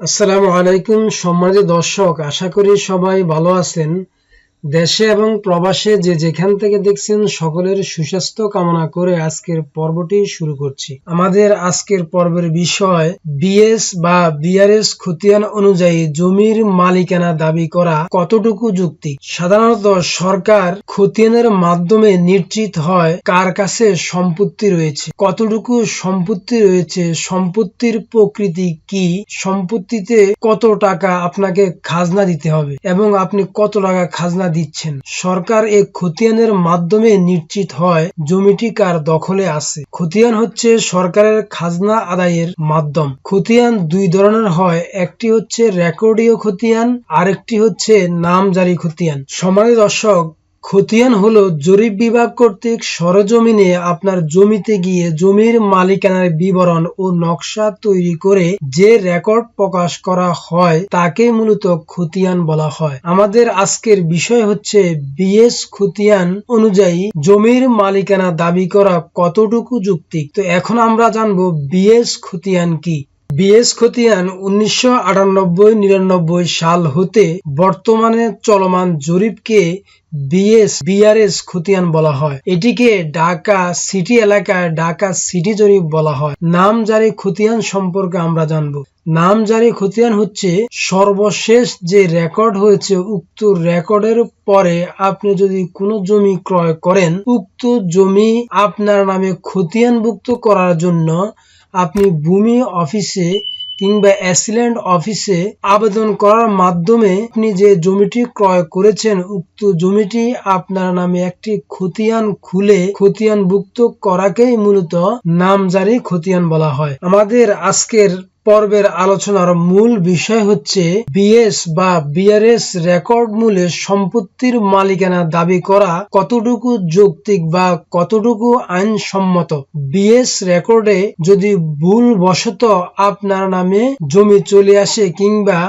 আসসালামু আলাইকুম সম্মানিত দর্শক, আশা করি সবাই ভালো আছেন। দেশে এবং প্রবাসে যে যেখান থেকে দেখছেন সকলের সুস্বাস্থ্য কামনা করে আজকের পর্বটি শুরু করছি। আমাদের আজকের পর্বের বিষয় বিএস বা বিআরএস খতিয়ান অনুযায়ী জমির মালিকানা দাবি করা কতটুকু যৌক্তিক। সাধারণত সরকার খতিয়ানের মাধ্যমে নিশ্চিত হয় কার কাছে সম্পত্তি রয়েছে, কতটুকু সম্পত্তি রয়েছে, সম্পত্তির প্রকৃতি কি, সম্পত্তিতে কত টাকা আপনাকে খাজনা দিতে হবে এবং আপনি কত টাকা খাজনা দিচ্ছেন। সরকার এই খতিয়ানের মাধ্যমে নিশ্চিত হয় জমিটি কার দখলে আছে। খতিয়ান হচ্ছে সরকারের খাজনা আদায়ের মাধ্যম। খতিয়ান দুই ধরনের হয়, একটি হচ্ছে রেকর্ডীয় খতিয়ান, আরেকটি হচ্ছে নামজারি খতিয়ান। সম্মানিত দর্শক, খতিয়ান হলো জরিপ বিভাগ কর্তৃক সরজমিনে আপনার জমিতে গিয়ে জমির মালিকানার বিবরণ ও নকশা তৈরি করে যে রেকর্ড প্রকাশ করা হয় তাকে মূলত খতিয়ান বলা হয়। আমাদের আজকের বিষয় হচ্ছে বিএস খতিয়ান অনুযায়ী জমির মালিকানা দাবি করা কতটুকু যৌক্তিক। তো এখন আমরা জানবো বিএস খতিয়ান কি। বিএস খতিয়ান 1998-99 সাল হতে বর্তমানে চলমান জরিপকে বিআরএস খতিয়ান বলা হয়। এটিকে ঢাকা সিটি এলাকায় ঢাকা সিটি জরিপ বলা হয়। নামজারি খতিয়ান সম্পর্কে আমরা জানবো। নামজারি খতিয়ান হচ্ছে সর্বশেষ যে রেকর্ড হয়েছে, উক্ত রেকর্ডের পরে আপনি যদি কোনো জমি ক্রয় করেন, উক্ত জমি আপনার নামে খতিয়ানভুক্ত করার জন্য আপনি ভূমি অফিসে কিংবা অ্যাসিল্যান্ড অফিসে আবেদন করার মাধ্যমে আপনি যে জমিটি ক্রয় করেছেন উক্ত জমিটি আপনার নামে একটি খতিয়ান খুলে খতিয়ানভুক্ত করাকেই মূলত নামজারি খতিয়ান বলা হয়। আমাদের আজকের পর্বের আলোচনার মূল বিষয় হচ্ছে বিএস বা বিআরএস রেকর্ড মূলে সম্পত্তির মালিকানা দাবি করা কতটুকু যৌক্তিক বা কতটুকু আইনসম্মত। বিএস রেকর্ডে যদি ভুলবশত আপনার নামে জমি চলে আসে কিংবা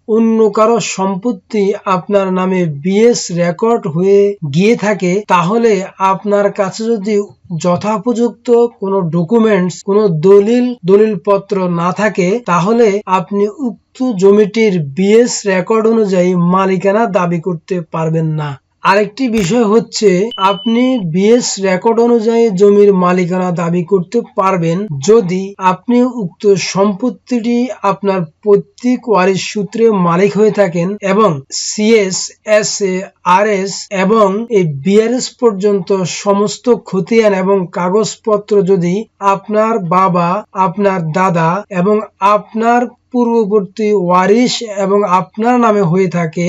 অন্য কারো সম্পত্তি আপনার নামে বিএস রেকর্ড হয়ে গিয়ে থাকে, তাহলে আপনার কাছে যদি যথোপযুক্ত কোনো ডকুমেন্টস, কোনো দলিলপত্র না থাকে, তাহলে আপনি উক্ত জমিটির বিএস রেকর্ড অনুযায়ী মালিকানা দাবি করতে পারবেন না। আরেকটি বিষয় হচ্ছে আপনি বিএস রেকর্ড অনুযায়ী জমির মালিকানা দাবি করতে পারবেন যদি আপনি উক্ত সম্পত্তিটি আপনার পৈতৃক ওয়ারিশ সূত্রে মালিক হয়ে থাকেন এবং সিএস, এসএ, আরএস এবং এই বিআরএস পর্যন্ত সমস্ত খতিয়ান এবং কাগজপত্র যদি আপনার বাবা, আপনার দাদা এবং আপনার পূর্ববর্তী ওয়ারিশ এবং আপনার নামে হয়ে থাকে,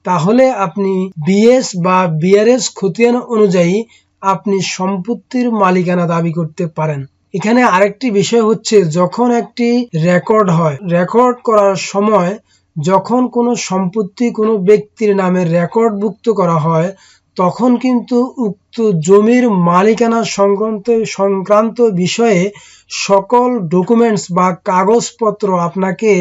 তাহলে আপনি বিএস বা বিআরএস খতিয়ান অনুযায়ী আপনি সম্পত্তির মালিকানা দাবি করতে পারেন। এখানে আরেকটি বিষয় হচ্ছে, যখন একটি রেকর্ড হয়, রেকর্ড করার সময় যখন কোনো সম্পত্তি কোনো ব্যক্তির নামে রেকর্ডভুক্ত করা হয়, তখন কিন্তু উক্ত জমির মালিকানা সংক্রান্ত বিষয়ে সকল ডকুমেন্টস বা কাগজপত্র আপনাকে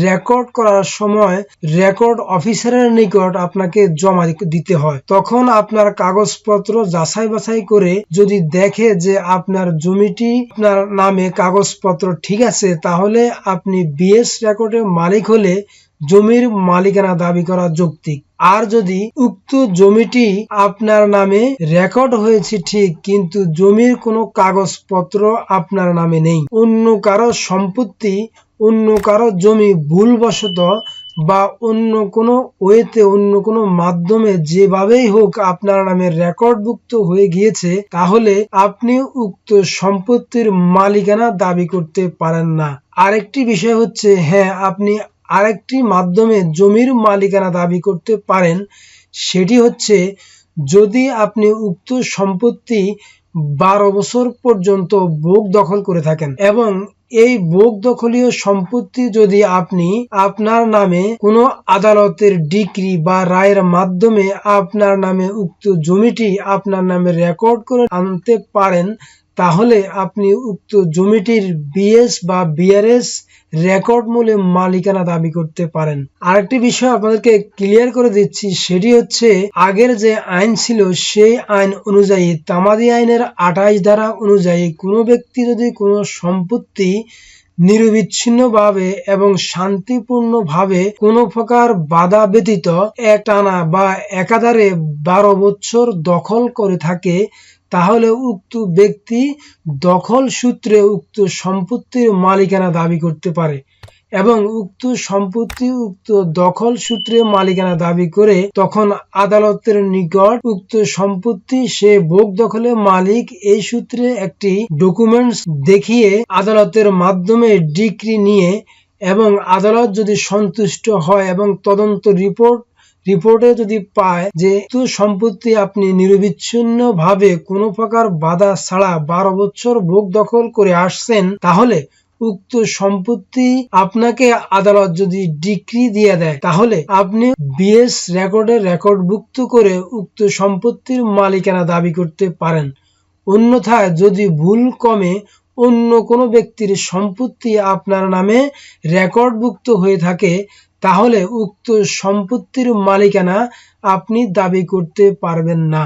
রেকর্ড করার সময় রেকর্ড অফিসারের নিকট আপনাকে জমা দিতে হয়। তখন আপনার কাগজপত্র যাচাই বাছাই করে যদি দেখে যে আপনার জমিটি আপনার নামে কাগজপত্র ঠিক আছে, তাহলে আপনি বিএস রেকর্ডের মালিক হলে জমির মালিকানা দাবি করা যৌক্তিক। আর যদি উক্ত জমিটি আপনার নামে রেকর্ড হয়েছে ঠিক, কিন্তু জমির কোনো কাগজপত্র আপনার নামে নেই, অন্য কারো সম্পত্তি, অন্য কারো জমি ভুলবশত বা অন্য কোনো ওয়েতে, অন্য কোনো মাধ্যমে যেভাবেই হোক আপনার নামে রেকর্ডভুক্ত হয়ে গিয়েছে, তাহলে আপনি উক্ত সম্পত্তির মালিকানা দাবি করতে পারেন না। আরেকটি বিষয় হচ্ছে, হ্যাঁ, আপনি আরেকটি মাধ্যমে জমির মালিকানা দাবি করতে পারেন। সেটি হচ্ছে যদি আপনি উক্ত সম্পত্তি 12 বছর পর্যন্ত ভোগ দখল করে থাকেন এবং এই ভোগ দখলীয় সম্পত্তি যদি আপনি আপনার নামে কোনো আদালতের ডিক্রি বা রায়ের মাধ্যমে আপনার নামে উক্ত জমিটি আপনার নামে রেকর্ড করে আনতে পারেন, তাহলে আপনি উক্ত জমিটির বিএস বা বিআরএস রেকর্ড মূলে মালিকানা দাবি করতে পারেন। আরেকটি বিষয় আপনাদেরকে ক্লিয়ার করে দিচ্ছি, সেটি হচ্ছে আগের যে আইন ছিল সেই আইন অনুযায়ী, তামাদি আইনের 28 ধারা অনুযায়ী কোনো ব্যক্তি যদি কোনো সম্পত্তি নিরবিচ্ছিন্নভাবে এবং শান্তিপূর্ণভাবে কোনো প্রকার বাধা ব্যতীত একটানা বা একাধারে 12 বছর দখল করে থাকে, তাহলে উক্ত ব্যক্তি দখল সূত্রে উক্ত সম্পত্তির মালিকানা দাবি করতে পারে এবং উক্ত সম্পত্তি উক্ত দখল সূত্রে মালিকানা দাবি করে তখন আদালতের নিকট উক্ত সম্পত্তি সে ভোগ দখলে মালিক এই সূত্রে একটি ডকুমেন্টস দেখিয়ে আদালতের মাধ্যমে ডিক্রি নিয়ে এবং আদালত যদি সন্তুষ্ট হয় এবং তদন্ত রিপোর্টে যদি পায় যে সম্পত্তি আপনি নিরবিচ্ছিন্নভাবে কোনো প্রকার বাধা ছাড়া 12 বছর ভোগ দখল করে আসছেন, তাহলে উক্ত সম্পত্তি আপনাকে আদালত যদি ডিক্রি দিয়ে দেয়, তাহলে আপনি বিএস রেকর্ডভুক্ত করে উক্ত সম্পত্তির মালিকানা দাবি করতে পারেন। অন্যথায় যদি ভুল ক্রমে অন্য কোনো ব্যক্তির সম্পত্তি আপনার নামে রেকর্ডভুক্ত হয়ে থাকে, তাহলে উক্ত সম্পত্তির মালিকানা আপনি দাবি করতে পারবেন না।